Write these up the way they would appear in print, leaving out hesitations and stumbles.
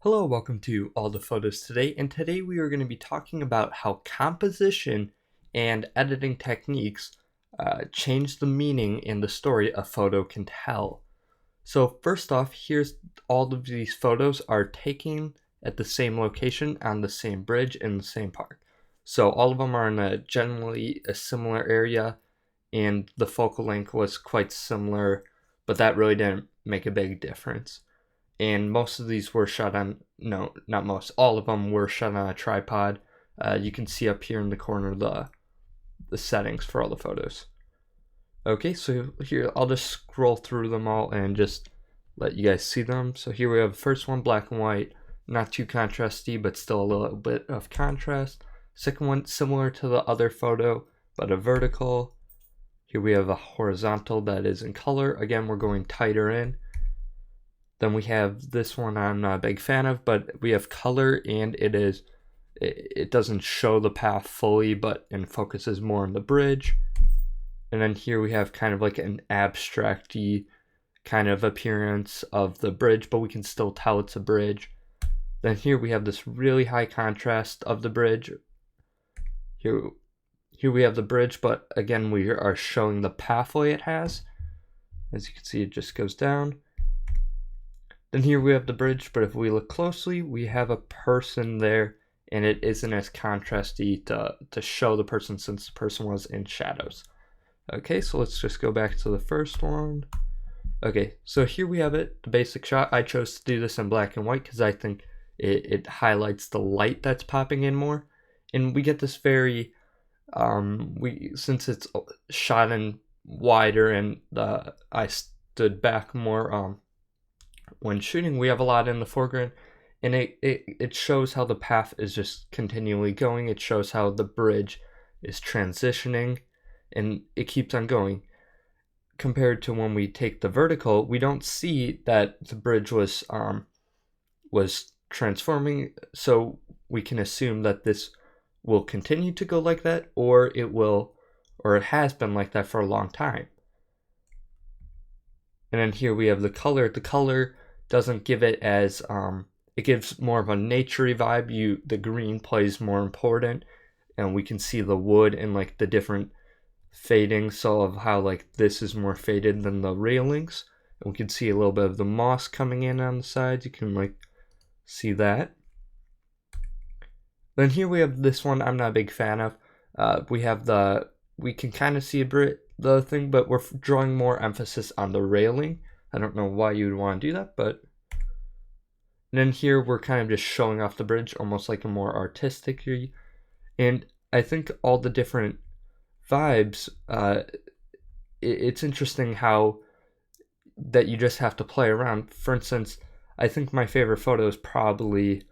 Hello, welcome to All the Photos Today, and today we are going to be talking about how composition and editing techniques change the meaning and the story a photo can tell. So first off, here's all of these photos are taken at the same location on the same bridge in the same park. So all of them are in generally a similar area, and the focal length was quite similar, but that really didn't make a big difference. And most of these were shot on, no, not most, all of them were shot on a tripod. You can see up here in the corner the settings for all the photos. Okay, so here I'll just scroll through them all and just let you guys see them. So here we have the first one, black and white, not too contrasty, but still a little bit of contrast. Second one, similar to the other photo, but a vertical. Here we have a horizontal that is in color. Again, we're going tighter in. Then we have this one I'm not a big fan of, but we have color, and it doesn't show the path fully, but and focuses more on the bridge. And then here we have kind of like an abstract-y kind of appearance of the bridge, but we can still tell it's a bridge. Then here we have this really high contrast of the bridge. Here we have the bridge, but again we are showing the pathway it has. As you can see, it just goes down. Then here we have the bridge, but if we look closely, we have a person there, and it isn't as contrasty to show the person since the person was in shadows. Okay, so let's just go back to the first one. Okay, so here we have it, the basic shot. I chose to do this in black and white because I think it highlights the light that's popping in more. And we get this very, since it's shot in wider and I stood back more, when shooting, we have a lot in the foreground, and it shows how the path is just continually going. It shows how the bridge is transitioning, and it keeps on going. Compared to when we take the vertical, we don't see that the bridge was transforming, so we can assume that this will continue to go like that, or it has been like that for a long time. And then here we have the color. The color doesn't give it as it gives more of a naturey vibe. The green plays more important, and we can see the wood and like the different fading, so of how like this is more faded than the railings, and we can see a little bit of the moss coming in on the sides. You can like see that. Then here we have this one I'm not a big fan of. We can kind of see the thing, but we're drawing more emphasis on the railing. I don't know why you would want to do that, but then here we're kind of just showing off the bridge, almost like a more artistic. And I think all the different vibes, it's interesting how that you just have to play around. For instance, I think my favorite photo is probably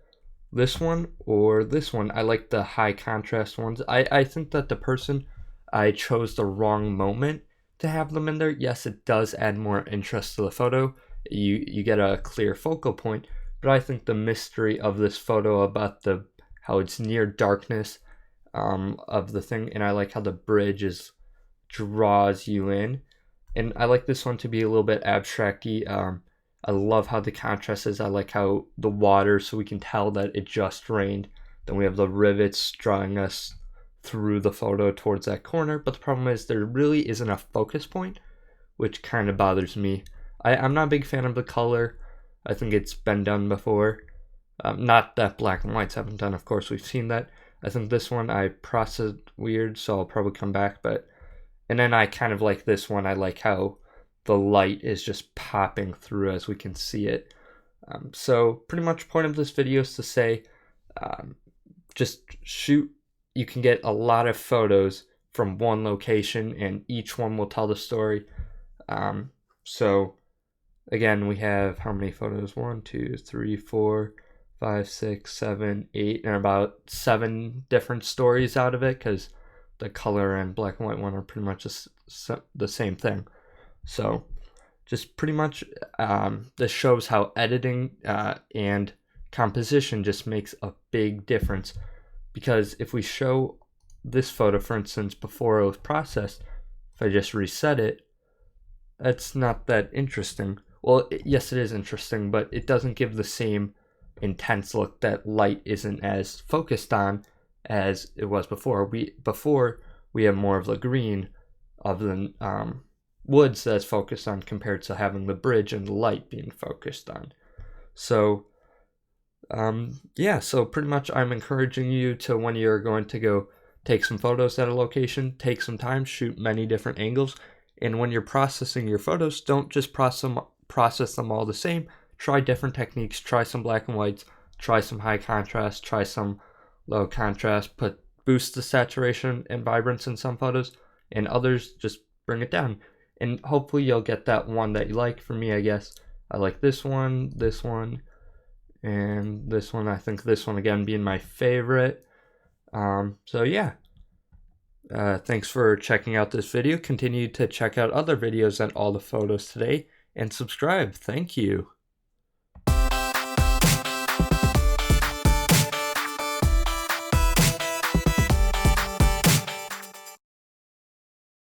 this one or this one. I like the high contrast ones. I think that the person, I chose the wrong moment to have them in there. Yes, it does add more interest to the photo. You get a clear focal point, but I think the mystery of this photo about how it's near darkness of the thing, and I like how the bridge draws you in, and I like this one to be a little bit abstract-y. I love how the contrast is. I like how the water, so we can tell that it just rained. Then we have the rivets drawing us through the photo towards that corner, but the problem is there really isn't a focus point, which kind of bothers me. I'm not a big fan of the color. I think it's been done before. Not that black and whites haven't done, of course, we've seen that. I think this one I processed weird, so I'll probably come back, and then I kind of like this one. I like how the light is just popping through as we can see it. So pretty much the point of this video is to say, just shoot. You can get a lot of photos from one location, and each one will tell the story. So again, we have how many photos? 1, 2, 3, 4, 5, 6, 7, 8, and about 7 different stories out of it, because the color and black and white one are pretty much the same thing. So just pretty much this shows how editing and composition just makes a big difference. Because if we show this photo, for instance, before it was processed, if I just reset it, that's not that interesting. Well, yes, it is interesting, but it doesn't give the same intense look that light isn't as focused on as it was before. Before we have more of the green of the woods that's focused on, compared to having the bridge and the light being focused on. So yeah, so pretty much I'm encouraging you to, when you're going to go take some photos at a location, take some time, shoot many different angles, and when you're processing your photos, don't just process them all the same. Try different techniques, try some black and whites, try some high contrast, try some low contrast, boost the saturation and vibrance in some photos, and others just bring it down. And hopefully you'll get that one that you like. For me, I guess I like this one, and this one. I think this one again being my favorite. So yeah, thanks for checking out this video. Continue to check out other videos on all the photos today, and subscribe. Thank you.